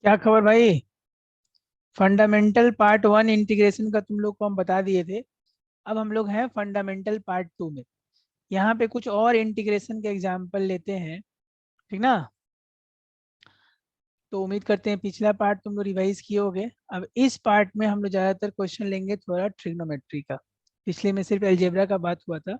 क्या खबर भाई। फंडामेंटल पार्ट वन इंटीग्रेशन का तुम लोग को हम बता दिए थे। अब हम लोग हैं फंडामेंटल पार्ट टू में। यहाँ पे कुछ और इंटीग्रेशन के एग्जाम्पल लेते हैं। ठीक ना। तो उम्मीद करते हैं पिछला पार्ट तुम लोग रिवाइज किए होगे। अब इस पार्ट में हम लोग ज़्यादातर क्वेश्चन लेंगे थोड़ा ट्रिग्नोमेट्री का। पिछले में सिर्फ अलजेब्रा का बात हुआ था,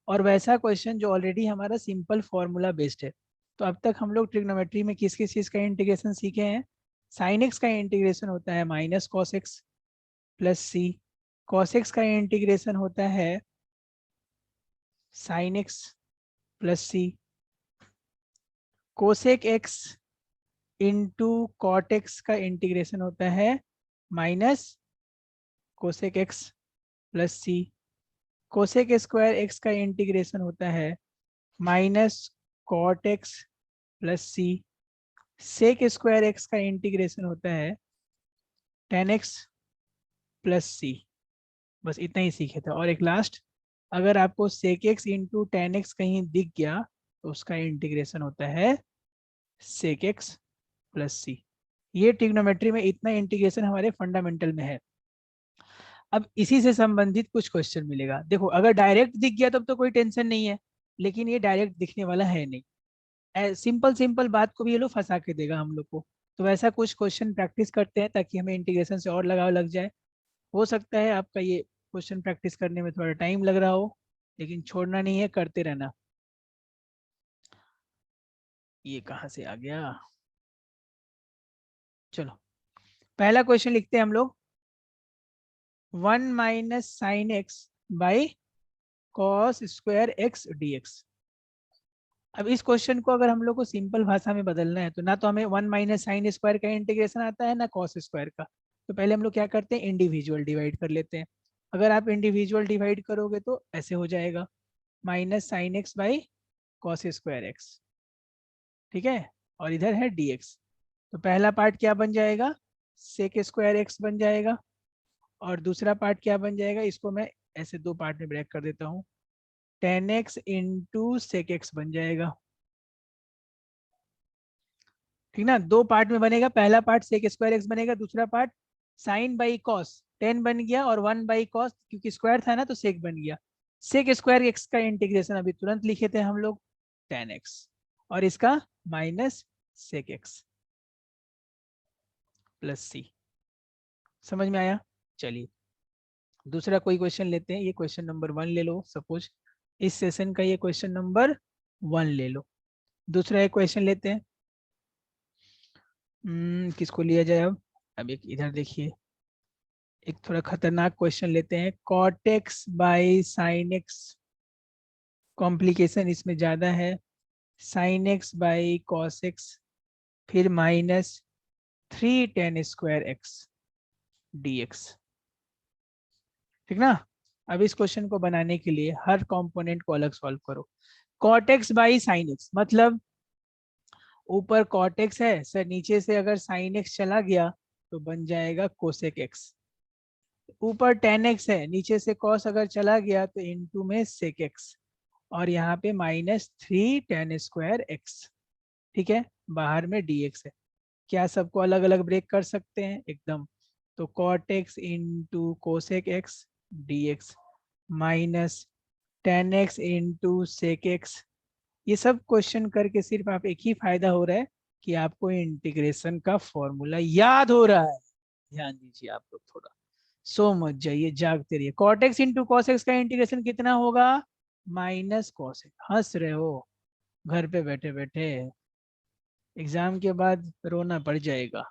और वैसा क्वेश्चन जो ऑलरेडी हमारा सिंपल फॉर्मूला बेस्ड है। तो अब तक हम लोग ट्रिग्नोमेट्री में किस किस चीज़ का इंटीग्रेशन सीखे हैं। साइन एक्स का इंटीग्रेशन होता है minus cos x plus c. Cos x का इंटीग्रेशन होता है sine x plus c. Cosec x into cot x का इंटीग्रेशन होता है minus cosec x plus c. Cosec square x का इंटीग्रेशन होता है minus cot x plus c. Sec square x का इंटीग्रेशन होता है टेन एक्स प्लस सी। बस इतना ही सीखे थे। और एक लास्ट, अगर आपको sec x into tan x कहीं दिख गया तो उसका इंटीग्रेशन होता है सेक एक्स प्लस सी। ये ट्रिग्नोमेट्री में इतना इंटीग्रेशन हमारे फंडामेंटल में है। अब इसी से संबंधित कुछ क्वेश्चन मिलेगा। देखो, अगर डायरेक्ट दिख गया तब तो कोई टेंशन नहीं है, लेकिन ये डायरेक्ट दिखने वाला है नहीं। सिंपल सिंपल बात को भी ये लोग फंसा के देगा हम लोग को। तो वैसा कुछ क्वेश्चन प्रैक्टिस करते हैं ताकि हमें इंटीग्रेशन से और लगाव लग जाए। हो सकता है आपका ये क्वेश्चन प्रैक्टिस करने में थोड़ा टाइम लग रहा हो, लेकिन छोड़ना नहीं है, करते रहना। ये कहाँ से आ गया। चलो, पहला क्वेश्चन लिखते हैं हम लोग। 1 - sin x by cos square x D x. अब इस क्वेश्चन को अगर हम लोग को सिंपल भाषा में बदलना है तो ना तो हमें 1 - sin² का इंटीग्रेशन आता है ना कॉस स्क्वायर का। तो पहले हम लोग क्या करते हैं, इंडिविजुअल डिवाइड कर लेते हैं। अगर आप इंडिविजुअल डिवाइड करोगे तो ऐसे हो जाएगा -sin x by cos square x. ठीक है। और इधर है dx। तो पहला पार्ट क्या बन जाएगा, सेक स्क्वायर एक्स बन जाएगा। और दूसरा पार्ट क्या बन जाएगा, इसको मैं ऐसे दो पार्ट में ब्रेक कर देता हूँ, tan x into sec x बन जाएगा। ठीक ना, दो पार्ट में बनेगा। पहला पार्ट सेक स्क्वायर एक्स बनेगा, दूसरा part sine by cos tan बन गया, और 1/cos क्योंकि स्क्वायर था ना तो सेक बन गया। सेक स्क्वायर एक्स का इंटीग्रेशन अभी तुरंत लिखे थे हम लोग, टेन एक्स, और इसका minus sec x plus c. समझ में आया। चलिए दूसरा कोई क्वेश्चन लेते हैं। ये क्वेश्चन नंबर वन ले लो, सपोज इस सेशन का ये क्वेश्चन नंबर वन ले लो। दूसरा एक क्वेश्चन लेते हैं। किसको लिया जाए अब एक इधर देखिए, एक थोड़ा खतरनाक क्वेश्चन लेते हैं। Cot x by sine x, complication इसमें ज़्यादा है। Sine x by cos x, फिर -3 tan² x dx। ठीक ना। अब इस क्वेश्चन को बनाने के लिए हर कंपोनेंट को अलग सॉल्व करो। Cot x by sine x मतलब ऊपर कॉट एक्स है सर, नीचे से अगर साइन एक्स चला गया तो बन जाएगा कोसेक एक्स। ऊपर टेन एक्स है, नीचे से कॉस अगर चला गया तो इनटू में सेक एक्स, और यहाँ पे -3 tan² x। ठीक है, बाहर में dx है। क्या सबको अलग अलग ब्रेक कर सकते हैं एकदम। तो cot x into cosec x dx -10x into sec x. ये सब क्वेश्चन करके सिर्फ आप एक ही फायदा हो रहा है कि आपको इंटीग्रेशन का फॉर्मूला याद हो रहा है। ध्यान दीजिए आप लोग थोड़ा, सो मत जाइए, जागते रहिए। Cot x into cos x का इंटीग्रेशन कितना होगा, माइनस कॉस एक्स। हंस रहे हो घर पे बैठे बैठे, एग्जाम के बाद रोना पड़ जाएगा।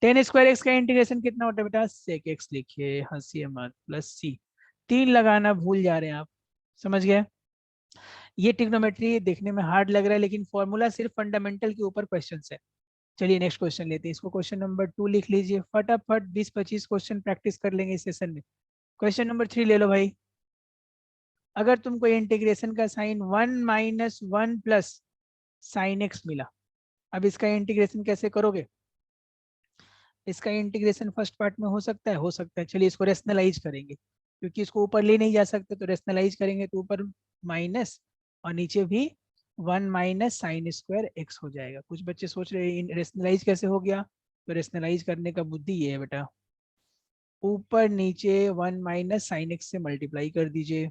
tan² x का इंटीग्रेशन कितना होता है बेटा, सेक एक्स लिखिए, हंसिए मत, प्लस सी। तीन लगाना भूल जा रहे हैं आप, समझ गए। ये ट्रिग्नोमेट्री देखने में हार्ड लग रहा है, लेकिन फॉर्मूला सिर्फ फंडामेंटल के ऊपर क्वेश्चन है। चलिए नेक्स्ट क्वेश्चन लेते हैं। इसको क्वेश्चन नंबर टू लिख लीजिए, फटाफट 20-25 क्वेश्चन प्रैक्टिस कर लेंगे इस सेशन में। क्वेश्चन नंबर थ्री ले लो भाई। अगर तुमको इंटीग्रेशन का साइन 1 - 1 प्लस साइन एक्स मिला, अब इसका इंटीग्रेशन कैसे करोगे। इसका इंटीग्रेशन फर्स्ट पार्ट में हो सकता है, हो सकता है। चलिए इसको रेशनलाइज करेंगे, क्योंकि इसको ऊपर ले नहीं जा सकते, तो रेशनलाइज करेंगे तो ऊपर माइनस और नीचे भी 1 - sin² x हो जाएगा। कुछ बच्चे सोच रहे हैं रेशनलाइज कैसे हो गया, तो रेशनलाइज करने का बुद्धि ये है बेटा, ऊपर नीचे 1 माइनस साइन एक्स से मल्टीप्लाई कर दीजिए,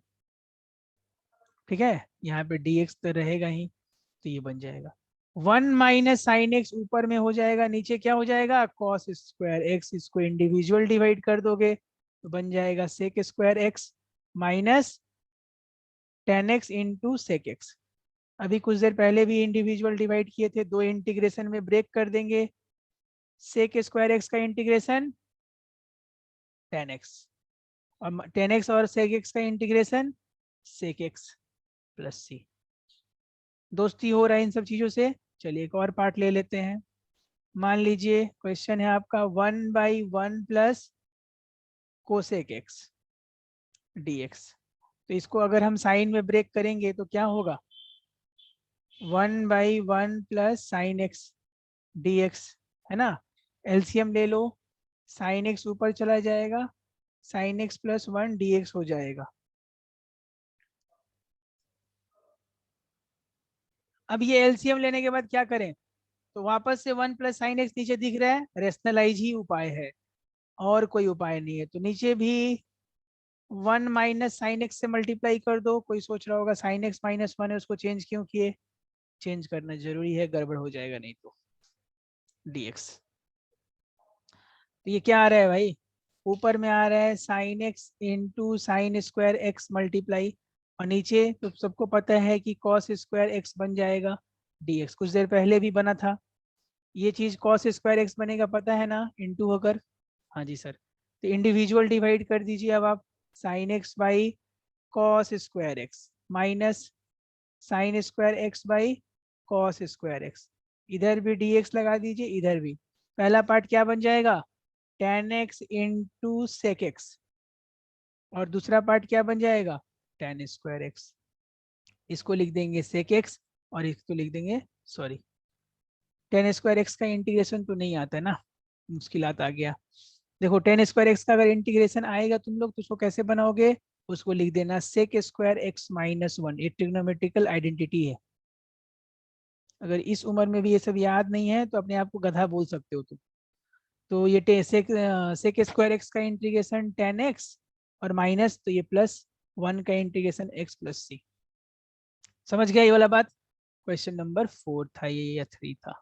ठीक है। यहाँ पे dx तो रहेगा ही, तो ये बन जाएगा 1 माइनस साइन एक्स, ऊपर में हो जाएगा, नीचे क्या हो जाएगा कॉस स्क्वायर एक्स। इसको इंडिविजुअल डिवाइड कर दोगे तो बन जाएगा sec square x minus tan x into sec x. अभी कुछ देर पहले भी इंडिविजुअल डिवाइड किए थे, दो इंटीग्रेशन में ब्रेक कर देंगे। सेक स्क्वायर एक्स का इंटीग्रेशन टेन एक्स, और टेन एक्स और सेक एक्स का इंटीग्रेशन सेक एक्स प्लस सी। दोस्ती हो रहा है इन सब चीजों से। चलिए एक और पार्ट ले लेते हैं। मान लीजिए क्वेश्चन है आपका 1/1 प्लस कोसेक एक्स dx। तो इसको अगर हम साइन में ब्रेक करेंगे तो क्या होगा 1/1 प्लस साइन एक्स dx, है ना। एलसीएम ले लो, साइन एक्स ऊपर चला जाएगा, साइन एक्स प्लस 1 dx हो जाएगा। अब ये एलसीएम लेने के बाद क्या करें, तो वापस से 1 प्लस साइन एक्स नीचे दिख रहा है, रेशनलाइज ही उपाय है और कोई उपाय नहीं है। तो नीचे भी 1 माइनस साइन एक्स से मल्टीप्लाई कर दो। कोई सोच रहा होगा साइन एक्स माइनस 1 है, उसको चेंज क्यों किए, चेंज करना जरूरी है, गड़बड़ हो जाएगा नहीं तो dx। तो ये क्या आ रहा है भाई, ऊपर में आ रहा है sine x into sine square x multiply, और नीचे तो सबको पता है कि कॉस स्क्वायर एक्स बन जाएगा dx। कुछ देर पहले भी बना था ये चीज, कॉस स्क्वायर एक्स बनेगा पता है ना, इंटू होकर। हाँ जी सर। तो इंडिविजुअल डिवाइड कर दीजिए अब आप, sign x by cos square x minus sign square x by cos square x. इधर भी dx लगा दीजिए, इधर भी। पहला पार्ट क्या बन जाएगा tan x into sec x, और दूसरा पार्ट क्या बन जाएगा tan स्क्वायर एक्स। इसको लिख देंगे सेक एक्स, और इसको लिख देंगे, सॉरी, tan स्क्वायर एक्स का इंटीग्रेशन तो नहीं आता है ना, मुश्किलात आ गया। देखो tan स्क्वायर एक्स का अगर इंटीग्रेशन आएगा तुम लोग तो उसको कैसे बनाओगे, उसको लिख देना सेक स्क्वायर एक्स माइनस 1। ये ट्रिग्नोमेट्रिकल आइडेंटिटी है। अगर इस उम्र में भी ये सब याद नहीं है तो अपने आप को गधा बोल सकते हो तुम। तो ये सेक स्क्वायर एक्स का इंटीग्रेशन टेन एक्स, और माइनस तो ये प्लस 1 का इंटीग्रेशन एक्स प्लस सी। समझ गया ये वाला बात। क्वेश्चन नंबर 4 था ये, या 3 था।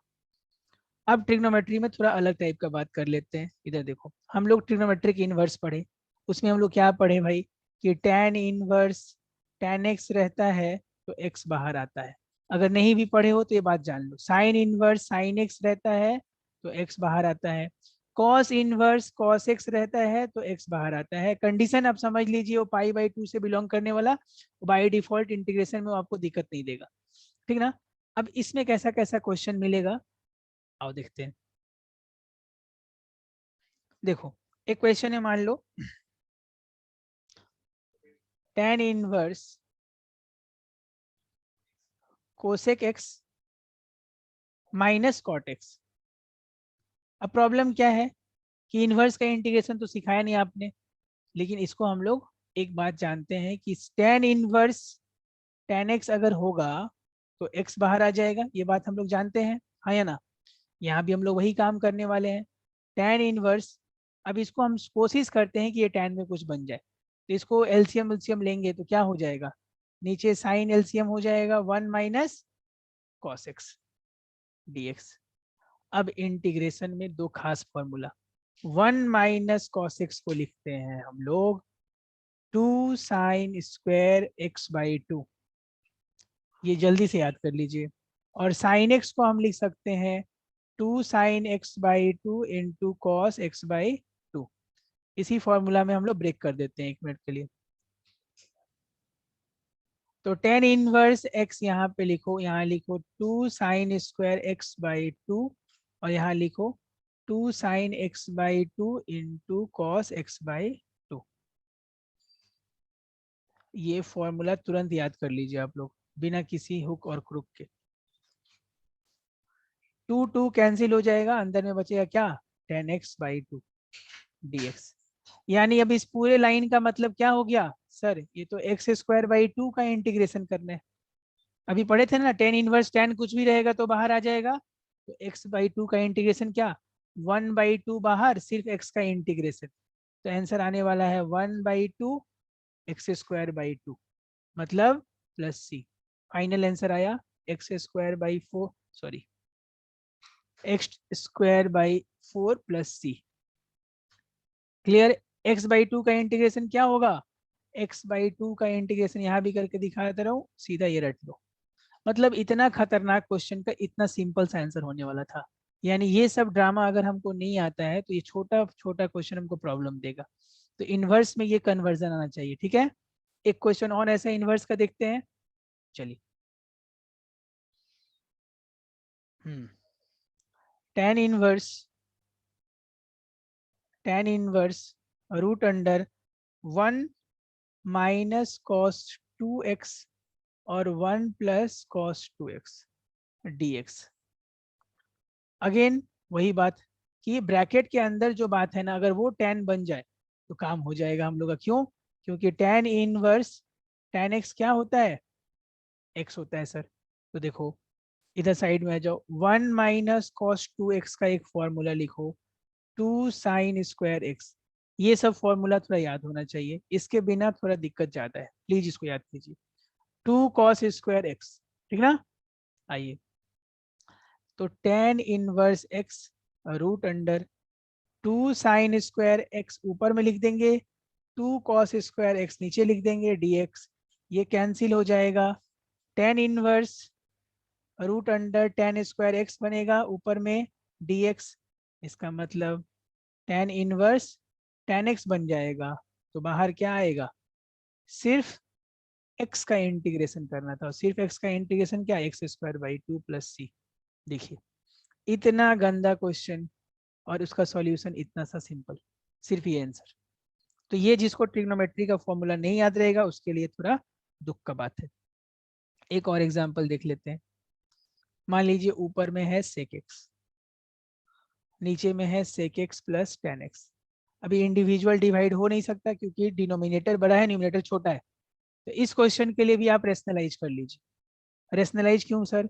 अब ट्रिग्नोमेट्री में थोड़ा अलग टाइप का बात कर लेते हैं। इधर देखो, हम लोग ट्रिग्नोमेट्रिक इनवर्स पढ़े, उसमें हम लोग क्या पढ़े भाई कि tan इनवर्स tan एक्स रहता है तो x बाहर आता है। अगर नहीं भी पढ़े हो तो ये बात जान लो, साइन इनवर्स साइन एक्स रहता है तो x बाहर आता है, कॉस इनवर्स कॉस एक्स रहता है तो x बाहर आता है। कंडीशन आप समझ लीजिए, वो पाई/2 से बिलोंग करने वाला, बाई डिफॉल्ट इंटीग्रेशन में वो आपको दिक्कत नहीं देगा, ठीक ना। अब इसमें कैसा कैसा क्वेश्चन मिलेगा, आओ देखते हैं। देखो एक क्वेश्चन है, मान लो tan inverse cosec x minus cot x. अब प्रॉब्लम क्या है कि इनवर्स का इंटीग्रेशन तो सिखाया नहीं आपने, लेकिन इसको हम लोग एक बात जानते हैं कि tan इनवर्स tan एक्स अगर होगा तो x बाहर आ जाएगा, ये बात हम लोग जानते हैं, हाँ या ना। यहाँ भी हम लोग वही काम करने वाले हैं, tan इनवर्स। अब इसको हम कोशिश करते हैं कि ये tan में कुछ बन जाए, तो इसको एलसीएम एलसीएम लेंगे तो क्या हो जाएगा, नीचे साइन एलसीएम हो जाएगा 1 माइनस कॉस एक्स dx। अब इंटीग्रेशन में दो खास फॉर्मूला, 1 माइनस कॉस एक्स को लिखते हैं हम लोग 2 साइन स्क्वायर x/2, ये जल्दी से याद कर लीजिए। और साइन एक्स को हम लिख सकते हैं 2 sign x/2 into cos x/2। इसी फॉर्मूला में हम लोग ब्रेक कर देते हैं 1 मिनट के लिए। तो tan इनवर्स x यहाँ पे लिखो, यहाँ लिखो 2 साइन स्क्वायर x/2, और यहाँ लिखो 2 sign x/2 into cos x/2। ये फॉर्मूला तुरंत याद कर लीजिए आप लोग, बिना किसी हुक और क्रुक के। 2 2 कैंसिल हो जाएगा, अंदर में बचेगा क्या tan x/2 dx। यानी अब इस पूरे लाइन का मतलब क्या हो गया सर, ये तो x²/2 का इंटीग्रेशन करना है। अभी पढ़े थे ना tan इनवर्स tan कुछ भी रहेगा तो बाहर आ जाएगा, तो x/2 का इंटीग्रेशन क्या 1/2 बाहर, सिर्फ x का इंटीग्रेशन, तो आंसर आने वाला है 1/2 x²/2, मतलब प्लस सी। फाइनल आंसर आया x²/4, सॉरी x²/4 प्लस सी। क्लियर। x/2 का इंटीग्रेशन क्या होगा, x/2 का इंटीग्रेशन यहाँ भी करके दिखाता रहूं, सीधा ये रट लो। मतलब इतना खतरनाक क्वेश्चन का इतना सिंपल सा आंसर होने वाला था। यानी ये सब ड्रामा अगर हमको नहीं आता है तो ये छोटा छोटा क्वेश्चन हमको प्रॉब्लम देगा। तो इनवर्स में ये कन्वर्जन आना चाहिए, ठीक है। एक क्वेश्चन और ऐसा इनवर्स का देखते हैं, चलिए। tan inverse root under 1 minus cos 2x और 1 plus cos 2x dx। Again वही बात कि ब्रैकेट के अंदर जो बात है ना, अगर वो tan बन जाए तो काम हो जाएगा हम लोग का। क्यों? क्योंकि tan इनवर्स tan x क्या होता है, x होता है सर। तो देखो इधर साइड में आ जाओ, 1 माइनस कॉस 2x का एक फॉर्मूला लिखो, 2 साइन स्क्वायर एक्स। ये सब फॉर्मूला थोड़ा याद होना चाहिए, इसके बिना थोड़ा दिक्कत जाता है, प्लीज इसको याद कीजिए। 2 कॉस स्क्वायर एक्स, ठीक ना। आइए, तो tan inverse x root under 2 sine square x ऊपर में लिख देंगे, 2 कॉस स्क्वायर एक्स नीचे लिख देंगे dx। ये कैंसिल हो जाएगा, tan inverse root under tan square x बनेगा ऊपर में dx। इसका मतलब tan इनवर्स tan x बन जाएगा। तो बाहर क्या आएगा, सिर्फ x का इंटीग्रेशन करना था, सिर्फ x का इंटीग्रेशन क्या, x²/2 प्लस सी। देखिए इतना गंदा क्वेश्चन और उसका सॉल्यूशन इतना सा सिंपल, सिर्फ ये आंसर। तो ये जिसको ट्रिग्नोमेट्री का फॉर्मूला नहीं याद रहेगा उसके लिए थोड़ा दुख का बात है। एक और एग्जांपल देख लेते हैं। मान लीजिए ऊपर में है sec x, नीचे में है sec x plus tan x। अभी इंडिविजुअल डिवाइड हो नहीं सकता क्योंकि डिनोमिनेटर बड़ा है, न्यूमरेटर छोटा है। तो इस क्वेश्चन के लिए भी आप रेशनलाइज कर लीजिए। रेशनलाइज क्यों सर,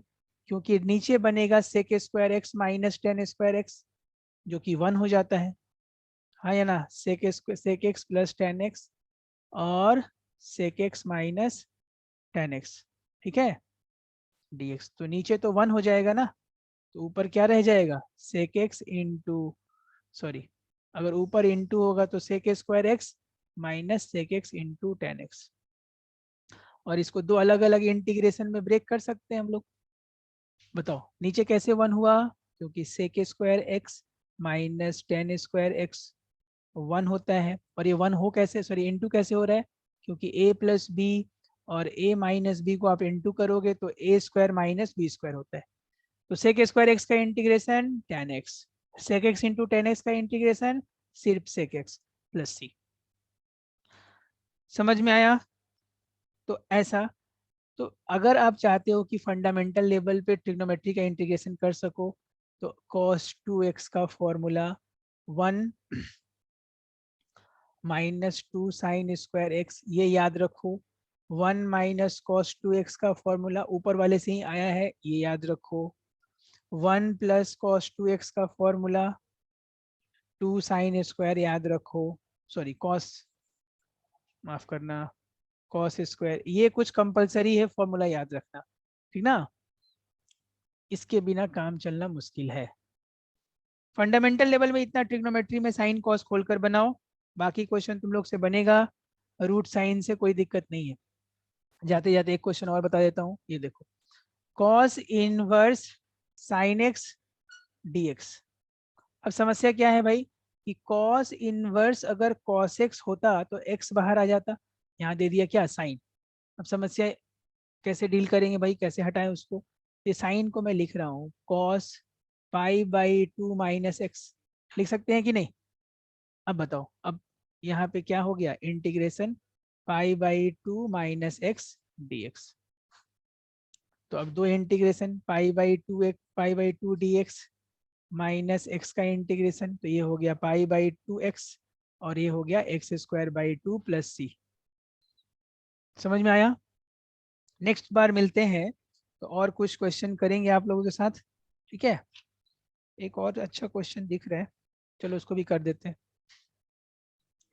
क्योंकि नीचे बनेगा sec square x minus tan square x, जो कि 1 हो जाता है, हाँ या ना, sec x plus tan x और sec x minus tan x, ठीक है dx। तो नीचे तो 1 हो जाएगा ना, तो ऊपर क्या रह जाएगा, sec x इंटू, सॉरी अगर ऊपर इंटू होगा तो sec square x minus sec x into tan x। और इसको दो अलग अलग इंटीग्रेशन में ब्रेक कर सकते हैं हम लोग। बताओ नीचे कैसे 1 हुआ, क्योंकि sec square x minus tan square x 1 होता है। और ये 1 हो कैसे, सॉरी इंटू कैसे हो रहा है, क्योंकि a प्लस बी और a माइनस बी को आप इंटू करोगे तो a square minus b square होता है। तो sec स्क्वायर एक्स का integration tan x, sec x into tan x का इंटीग्रेशन सिर्फ sec x प्लस सी। समझ में आया। तो ऐसा, तो अगर आप चाहते हो कि फंडामेंटल लेवल पे ट्रिग्नोमेट्री का इंटीग्रेशन कर सको, तो cos 2x का formula 1 minus 2 sine square x, ये याद रखो। 1 माइनस कॉस 2x का फॉर्मूला ऊपर वाले से ही आया है, ये याद रखो। 1 प्लस कॉस 2x का फॉर्मूला 2 साइन स्क्वायर याद रखो, सॉरी कॉस, माफ करना, कॉस स्क्वायर, ये कुछ कंपलसरी है फॉर्मूला याद रखना, ठीक ना। इसके बिना काम चलना मुश्किल है। फंडामेंटल लेवल में इतना ट्रिग्नोमेट्री में साइन कॉस खोलकर बनाओ, बाकी क्वेश्चन तुम लोग से बनेगा रूट साइन से, कोई दिक्कत नहीं है। जाते जाते एक क्वेश्चन और बता देता हूँ, ये देखो, cos inverse sine x dx। अब समस्या क्या है भाई, कि कॉस इनवर्स अगर कॉस एक्स होता तो x बाहर आ जाता, यहाँ दे दिया क्या साइन। अब समस्या कैसे डील करेंगे भाई, कैसे हटाएं उसको। ये साइन को मैं लिख रहा हूँ कॉस π/2 माइनस एक्स, लिख सकते हैं कि नहीं। अब बताओ, अब यहाँ पे क्या हो गया, इंटीग्रेशन π/2 माइनस एक्स dx। तो अब दो इंटीग्रेशन π/2 dx माइनस एक्स का इंटीग्रेशन, तो ये हो गया π/2 x और ये हो गया x²/2 प्लस सी। समझ में आया। नेक्स्ट बार मिलते हैं तो और कुछ क्वेश्चन करेंगे आप लोगों के साथ, ठीक है। एक और अच्छा क्वेश्चन दिख रहा है, चलो उसको भी कर देते हैं।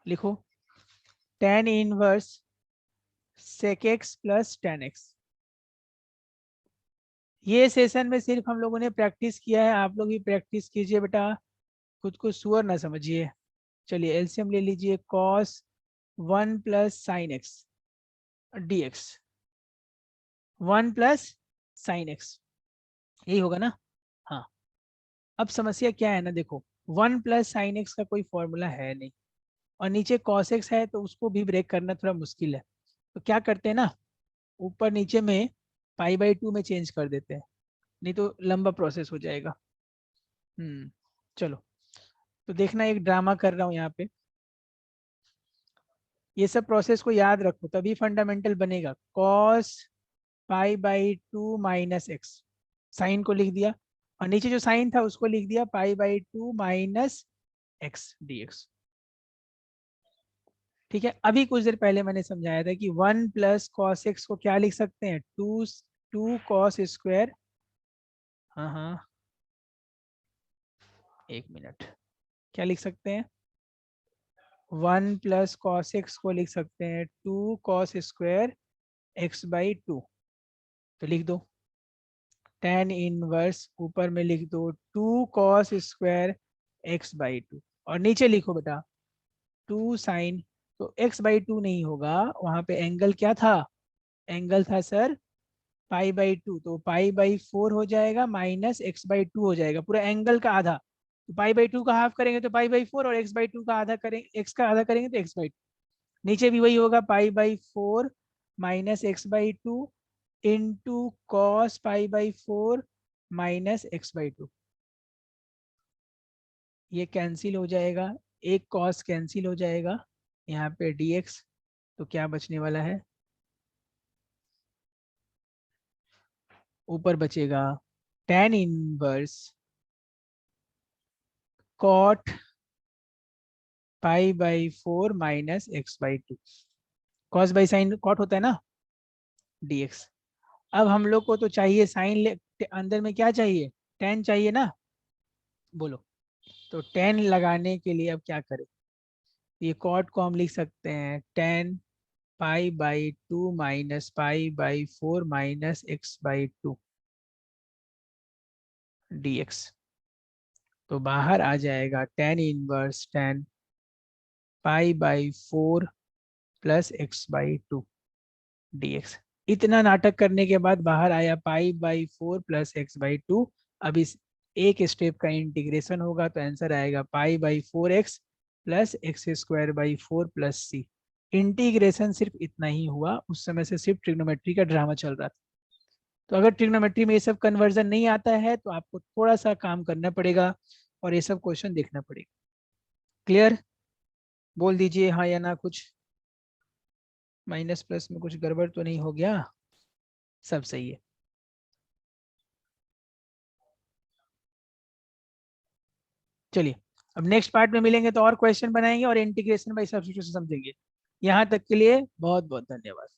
लिखो tan inverse sec x plus tan x। ये सेशन में सिर्फ हम लोगों ने प्रैक्टिस किया है, आप लोग भी प्रैक्टिस कीजिए बेटा, खुद को सुअर ना समझिए। चलिए एलसीएम ले लीजिए, cos 1 plus sine x D x, 1 plus sine x, यही होगा ना। हाँ, अब समस्या क्या है ना, देखो 1 प्लस साइन एक्स का कोई फॉर्मूला है नहीं, और नीचे cos x है तो उसको भी ब्रेक करना थोड़ा मुश्किल है। तो क्या करते हैं ना, ऊपर नीचे में पाई/2 में चेंज कर देते हैं, नहीं तो लंबा प्रोसेस हो जाएगा। चलो, तो देखना एक ड्रामा कर रहा हूँ यहाँ पे, ये सब प्रोसेस को याद रखो तभी फंडामेंटल बनेगा। cos पाई/2 माइनस एक्स, साइन को लिख दिया, और नीचे जो साइन था उसको लिख दिया पाई/2 माइनस एक्स डी एक्स। ठीक है, अभी कुछ देर पहले मैंने समझाया था कि 1 प्लस कॉस एक्स को क्या लिख सकते हैं, टू कॉस स्क्वायर। हाँ हाँ, एक मिनट, क्या लिख सकते हैं, 1 प्लस कॉस एक्स को लिख सकते हैं 2 कॉस स्क्वायर x/2। तो लिख दो tan इनवर्स, ऊपर में लिख दो 2 कॉस स्क्वायर x/2, और नीचे लिखो बेटा 2 साइन। तो x/2 नहीं होगा, वहां पे एंगल क्या था, एंगल था सर पाई/2, तो पाई/4 हो जाएगा माइनस x/2 हो जाएगा, पूरा एंगल का आधा। तो पाई/2 का हाफ करेंगे तो पाई/4, और x/2 का आधा करेंगे, x का आधा करेंगे तो x/2। नीचे भी वही होगा, पाई/4 माइनस x/2 इंटू कॉस पाई/4 माइनस x/2। ये कैंसिल हो जाएगा, एक कॉस कैंसिल हो जाएगा, यहाँ पे dx, तो क्या बचने वाला है, ऊपर बचेगा tan इनवर्स कॉट पाई/4 minus x/2। Cos by sine cot होता है ना, dx। अब हम लोग को तो चाहिए साइन, अंदर में क्या चाहिए, tan चाहिए ना, बोलो। तो tan लगाने के लिए अब क्या करें, ये कॉट को हम लिख सकते हैं tan पाई/2 माइनस पाई/4 माइनस x/2 dx। तो बाहर आ जाएगा tan इनवर्स tan पाई/4 प्लस x/2 dx। इतना नाटक करने के बाद बाहर आया पाई/4 प्लस x/2। अब इस एक स्टेप का इंटीग्रेशन होगा तो आंसर आएगा पाई/4x प्लस x²/4 प्लस सी। इंटीग्रेशन सिर्फ इतना ही हुआ, उस समय से सिर्फ ट्रिग्नोमेट्री का ड्रामा चल रहा था। तो अगर ट्रिग्नोमेट्री में ये सब कन्वर्जन नहीं आता है तो आपको थोड़ा सा काम करना पड़ेगा और ये सब क्वेश्चन देखना पड़ेगा। क्लियर, बोल दीजिए हाँ या ना, कुछ माइनस प्लस में कुछ गड़बड़ तो नहीं हो गया, सब सही है। चलिए, अब नेक्स्ट पार्ट में मिलेंगे तो और क्वेश्चन बनाएंगे और इंटीग्रेशन बाय सब्स्टिट्यूशन समझेंगे। यहाँ तक के लिए बहुत बहुत धन्यवाद।